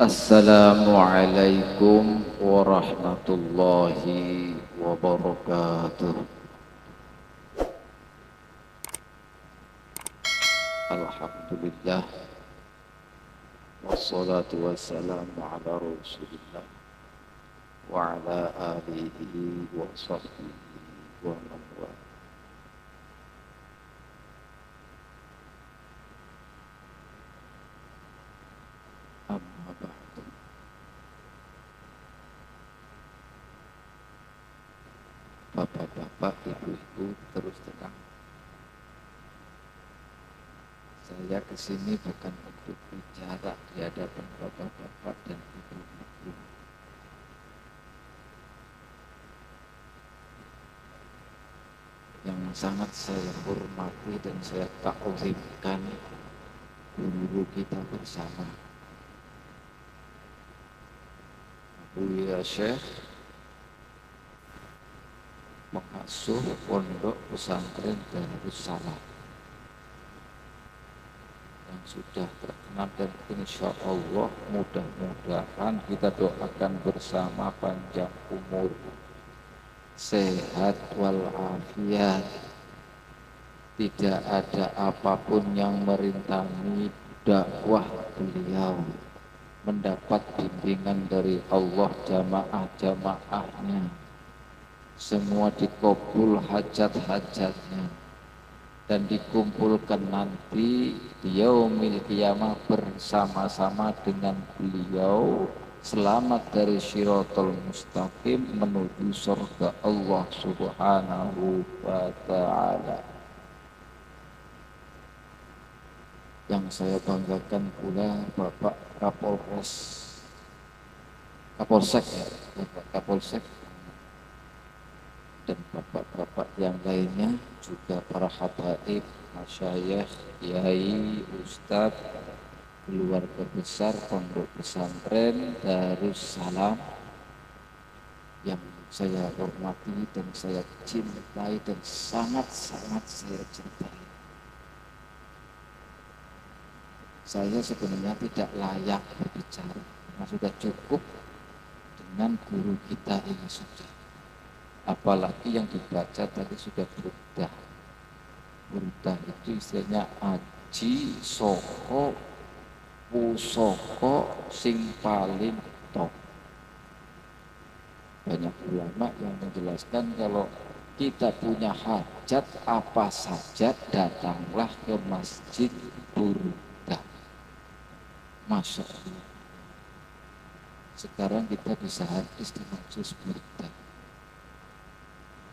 Assalamualaikum warahmatullahi wabarakatuh. Alhamdulillah, wassalatu wassalamu ala rasulillah wa ala alihi wa sahbihi wa man wala. Amma ba'du. Bapak-bapak, ibu-ibu, terus terang, saya kesini bukan untuk bicara di hadapan bapak-bapak dan ibu-ibu. Yang sangat saya hormati dan saya takzimkan guru kita bersama, Buya Syekh, pengasuh pondok pesantren Darussalam, yang sudah terkenal, dan insya Allah mudah-mudahan kita doakan bersama panjang umur, sehat walafiat, tidak ada apapun yang merintangi dakwah beliau, mendapat bimbingan dari Allah, jamaah-jamaahnya semua dikabul hajat-hajatnya, dan dikumpulkan nanti di yaumil qiyamah bersama-sama dengan beliau, selamat dari Shiratal Mustaqim menuju surga Allah Subhanahu wa ta'ala. Yang saya banggakan pula Bapak Kapolsek ya, Bapak Kapolsek, dan bapak-bapak yang lainnya, juga para habaib, masyayikh, kiai, ustadz, keluarga besar pondok pesantren Darussalam yang saya hormati dan saya cintai dan sangat-sangat saya cintai. Saya sebenarnya tidak layak berbicara, karena sudah cukup dengan guru kita ini sudah. Apalagi yang dibaca tadi sudah burdah. Burdah itu istilahnya aji soko pusoko sing paling top. Banyak ulama yang menjelaskan kalau kita punya hajat apa saja, datanglah ke masjid burdah. Masya Allah. Sekarang kita bisa hadis di majlis burdah.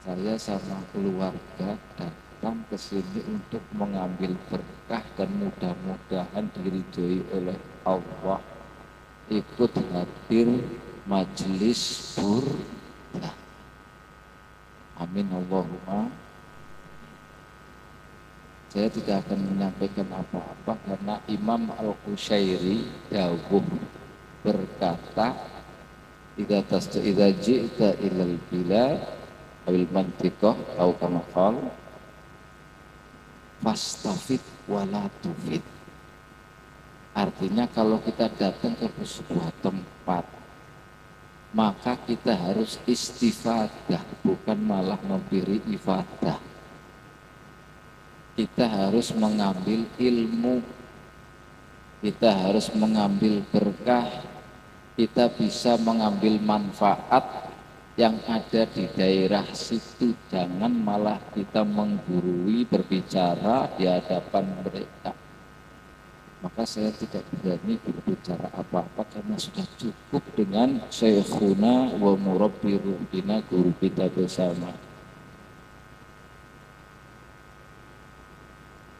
Saya sama keluarga datang ke sini untuk mengambil berkah dan mudah-mudahan diridhoi oleh Allah, ikut hadir majelis burdah. Amin Allahumma. Saya tidak akan menyampaikan apa-apa karena Imam Al-Qushairi dawuh berkata, idza ji'ta ilal bilad awil mantiqah atau kama qala fastafid wala tufid. Artinya kalau kita datang ke sebuah tempat, maka kita harus istifadah, bukan malah memberi ifadah. Kita harus mengambil ilmu, kita harus mengambil berkah, kita bisa mengambil manfaat yang ada di daerah situ. Jangan malah kita menggurui berbicara di hadapan mereka. Maka saya tidak berani berbicara apa-apa karena sudah cukup dengan Syekhuna wa murabbi ruhina, guru kita bersama.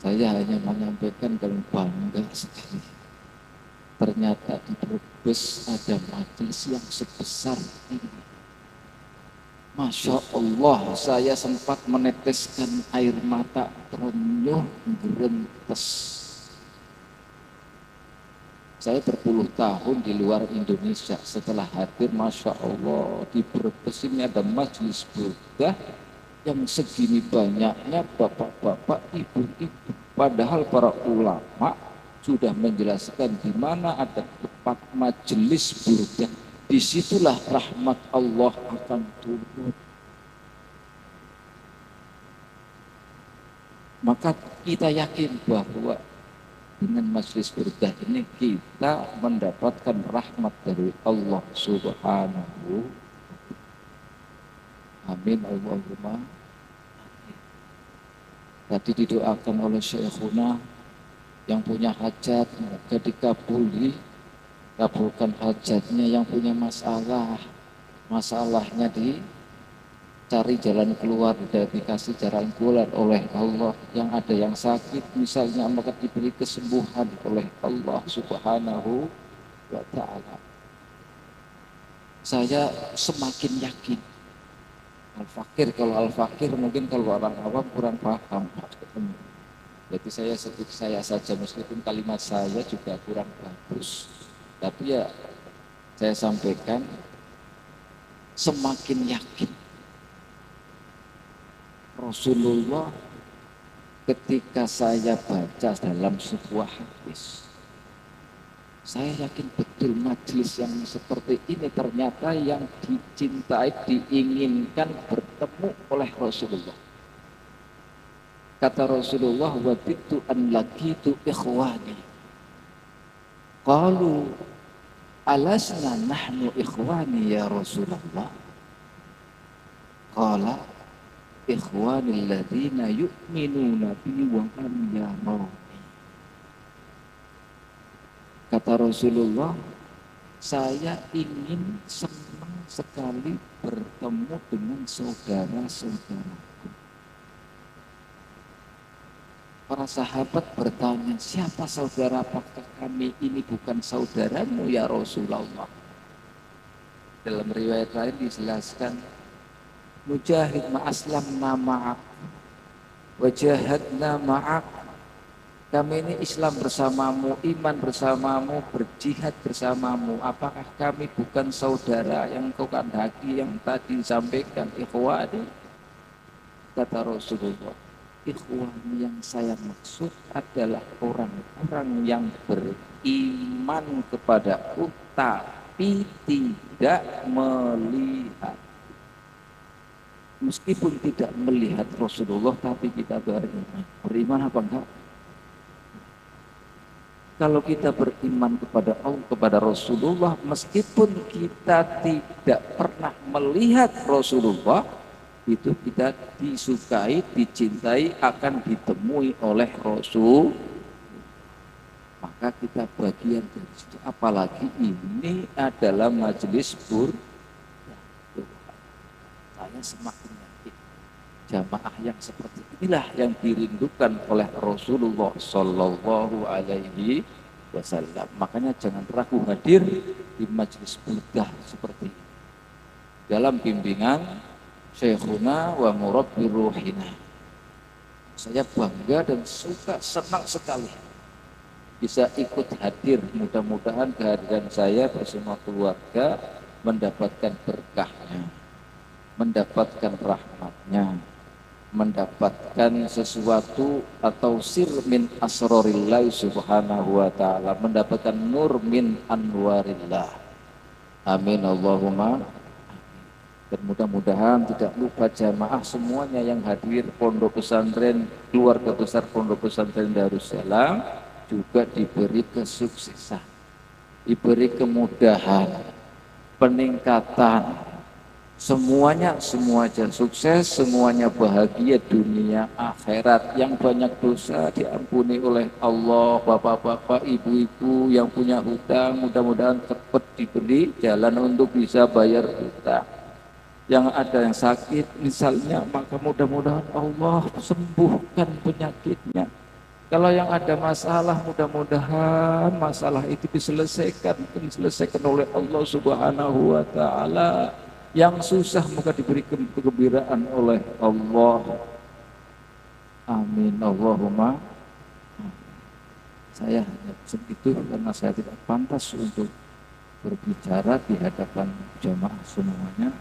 Saya hanya menyampaikan dan bangga sekali. Ternyata di Brebes ada majelis yang sebesar ini. Masya Allah, saya sempat meneteskan air mata terenyuh gerentes. Saya berpuluh tahun di luar Indonesia, setelah hadir, Masya Allah, di Brebes ini ada majelis burdah yang segini banyaknya bapak-bapak, ibu-ibu. Padahal para ulama sudah menjelaskan di mana ada tempat majelis burdah, disitulah rahmat Allah akan turun. Maka kita yakin bahwa dengan majelis burdah ini kita mendapatkan rahmat dari Allah Subhanahu. Amin Allahumma. Tadi didoakan oleh Syekhuna yang punya hajat, moga dikabuli, kabulkan hajatnya. Yang punya masalahnya dicari jalan keluar, dikasih jalan keluar oleh Allah. Yang ada yang sakit misalnya, maka diberi kesembuhan oleh Allah Subhanahu wa ta'ala. Saya semakin yakin Al-Fakir, kalau Al-Fakir mungkin kalau orang awam kurang paham. Jadi saya seperti saya saja, meskipun kalimat saya juga kurang bagus, tapi ya saya sampaikan semakin yakin Rasulullah ketika saya baca dalam sebuah hadis, saya yakin betul majelis yang seperti ini ternyata yang dicintai, diinginkan bertemu oleh Rasulullah. Kata Rasulullah, waditu an laqitu ikhwani. Qalu alasna nahnu ikhwani ya Rasulullah. Qala ikhwani alladhina yu'minuna bi wa lam yarawni. Kata Rasulullah, saya ingin senang sekali bertemu dengan saudara-saudaraku. Para sahabat bertanya, siapa saudara? Apakah kami ini bukan saudaramu ya Rasulullah? Dalam riwayat lain dijelaskan, Mujahid ma'aslamna ma'ak, wajahadna ma'ak. Kami ini Islam bersamamu, iman bersamamu, berjihad bersamamu. Apakah kami bukan saudara yang kau kandaki yang tadi disampaikan, ikhwani? Kata Rasulullah, ikhwani yang saya maksud adalah orang-orang yang beriman kepadaku tapi tidak melihat. Meskipun tidak melihat Rasulullah, tapi kita beriman. Beriman apa enggak? Kalau kita beriman kepada Allah, kepada Rasulullah, meskipun kita tidak pernah melihat Rasulullah, itu kita disukai, dicintai, akan ditemui oleh Rasul. Maka kita bagian dari situ. Apalagi ini adalah majelis saya semakin yakin jamaah yang seperti inilah yang dirindukan oleh Rasulullah Sallallahu Alaihi Wasallam. Makanya jangan ragu hadir di majelis burdah seperti ini dalam bimbingan Syekhuna wa Murabbi Ruhina. Saya bangga dan senang sekali bisa ikut hadir. Mudah-mudahan kehadiran saya bersama keluarga mendapatkan berkahnya, mendapatkan rahmatnya, mendapatkan sesuatu atau sir min asrorillah subhanahu wa ta'ala, mendapatkan nur min anwarillah. Amin Allahumma. Dan mudah-mudahan tidak lupa jamaah semuanya yang hadir pondok pesantren, keluarga besar pondok pesantren Darussalam juga diberi kesuksesan, diberi kemudahan, peningkatan. Semuanya sukses, semuanya bahagia dunia akhirat. Yang banyak dosa diampuni oleh Allah. Bapak-bapak, ibu-ibu yang punya hutang, mudah-mudahan cepat diberi jalan untuk bisa bayar hutang. Yang ada yang sakit misalnya, maka mudah-mudahan Allah sembuhkan penyakitnya. Kalau yang ada masalah, mudah-mudahan masalah itu diselesaikan oleh Allah Subhanahu wa ta'ala. Yang susah maka diberi kegembiraan oleh Allah. Amin Allahumma. Saya hanya segitu karena saya tidak pantas untuk berbicara di hadapan jamaah semuanya.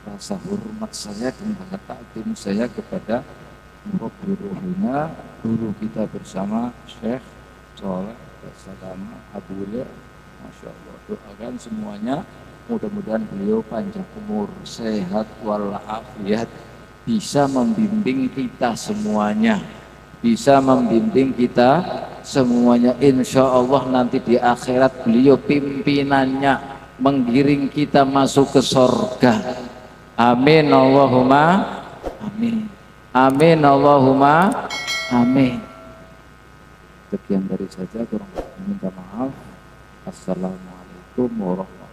Rasa hormat saya dan rasa takdim saya kepada Murabbi Ruhina, guru kita bersama Syekh Soleh bersama Abu Lir Masya Allah, doakan semuanya, mudah-mudahan beliau panjang umur, sehat walafiat, bisa membimbing kita semuanya, bisa membimbing kita semuanya. Insya Allah nanti di akhirat beliau pimpinannya menggiring kita masuk ke sorga. Amin Allahumma amin. Amin Allahumma amin. Sekian dari saja, kurang lebih minta maaf. Assalamualaikum warahmatullahi wabarakatuh.